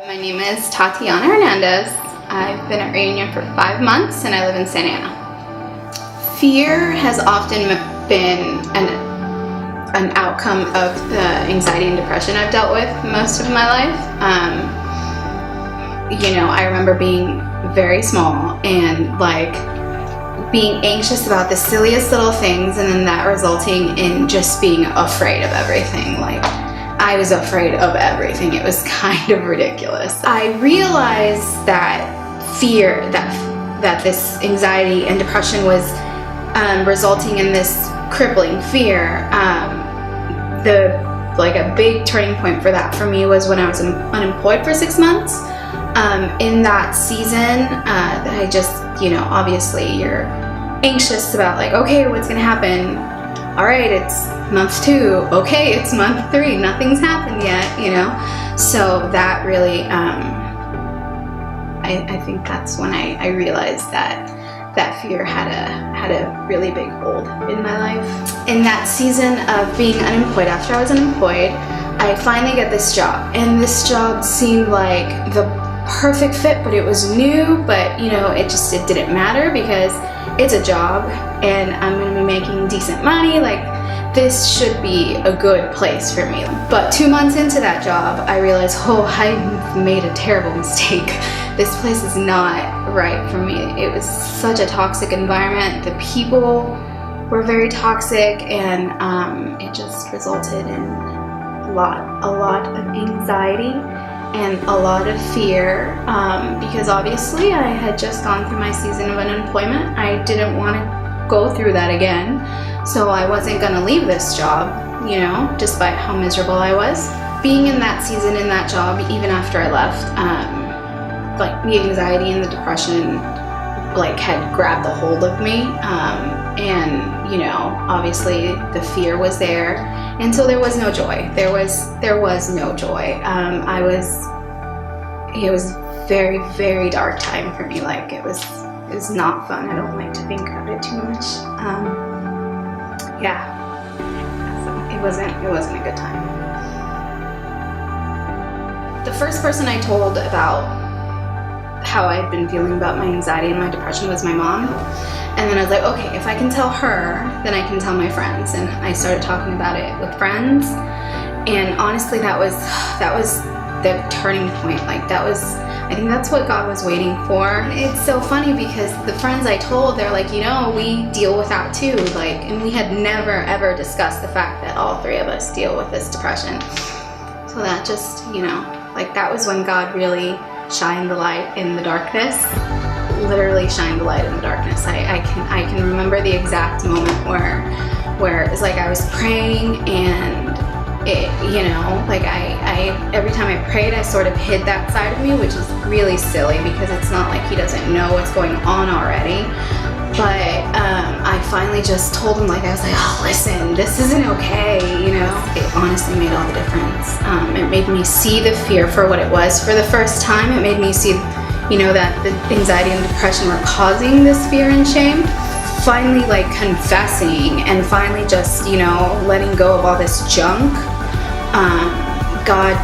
My name is Tatiana Hernandez. I've been at Reunion for 5 months and I live in Santa Ana. Fear has often been an outcome of the anxiety and depression I've dealt with most of my life. I remember being very small and being anxious about the silliest little things, and then that resulting in just being afraid of everything. I was afraid of everything. It was kind of ridiculous. I realized that fear, that this anxiety and depression was resulting in this crippling fear. A big turning point for that for me was when I was unemployed for 6 months. In that season, I just, obviously you're anxious about okay, what's gonna happen? All right, it's month 2. Okay, it's month 3. Nothing's happened yet, So that really, I think that's when I realized that fear had a really big hold in my life. In that season of being unemployed, after I was unemployed, I finally get this job, and this job seemed like the perfect fit, but it was new, but it didn't matter because it's a job and I'm going to be making decent money. This should be a good place for me. But 2 months into that job, I realized, I made a terrible mistake. This place is not right for me. It was such a toxic environment. The people were very toxic, and it just resulted in a lot of anxiety and a lot of fear, because obviously I had just gone through my season of unemployment. I didn't want to go through that again, so I wasn't going to leave this job, despite how miserable I was. Being in that season, in that job, even after I left, the anxiety and the depression had grabbed a hold of me, and obviously the fear was there, and so there was no joy. There was no joy. It was very, very dark time for me. It was not fun. I don't like to think about it too much. So it wasn't a good time. The first person I told about how I'd been feeling about my anxiety and my depression was my mom. And then I was like, okay, if I can tell her, then I can tell my friends. And I started talking about it with friends. And honestly, that was the turning point. I think that's what God was waiting for. It's so funny because the friends I told, they're like, we deal with that too. And we had never ever discussed the fact that all 3 of us deal with this depression. So that just, that was when God really shined the light in the darkness. Literally shined the light in the darkness. I can remember the exact moment where it was I was praying, and it, I every time I prayed, I sort of hid that side of me, which is really silly because it's not like He doesn't know what's going on already. But I finally just told Him, I was listen, this isn't okay, It honestly made all the difference. It made me see the fear for what it was for the first time. It made me see, that the anxiety and depression were causing this fear and shame. Finally, confessing and finally just, letting go of all this junk. God,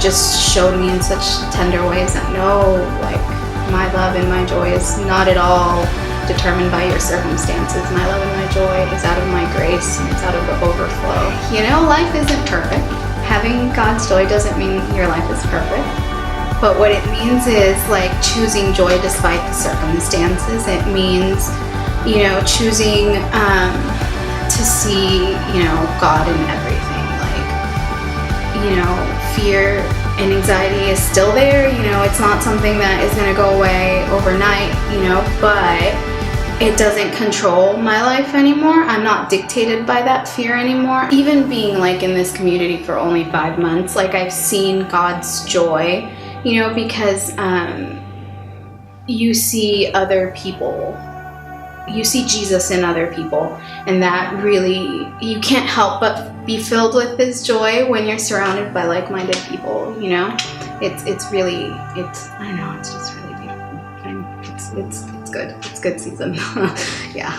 just showed me in such tender ways that no, my love and my joy is not at all determined by your circumstances. My love and my joy is out of my grace, and it's out of the overflow. Life isn't perfect. Having God's joy doesn't mean your life is perfect. But what it means is choosing joy despite the circumstances. It means, choosing to see, God in everything. Fear and anxiety is still there. It's not something that is going to go away overnight, but it doesn't control my life anymore. I'm not dictated by that fear anymore. Even being in this community for only 5 months, I've seen God's joy, because you see other people. You see Jesus in other people, and that really, you can't help but be filled with His joy when you're surrounded by like-minded people, It's really, I don't know, it's just really beautiful. It's good. It's good season. Yeah.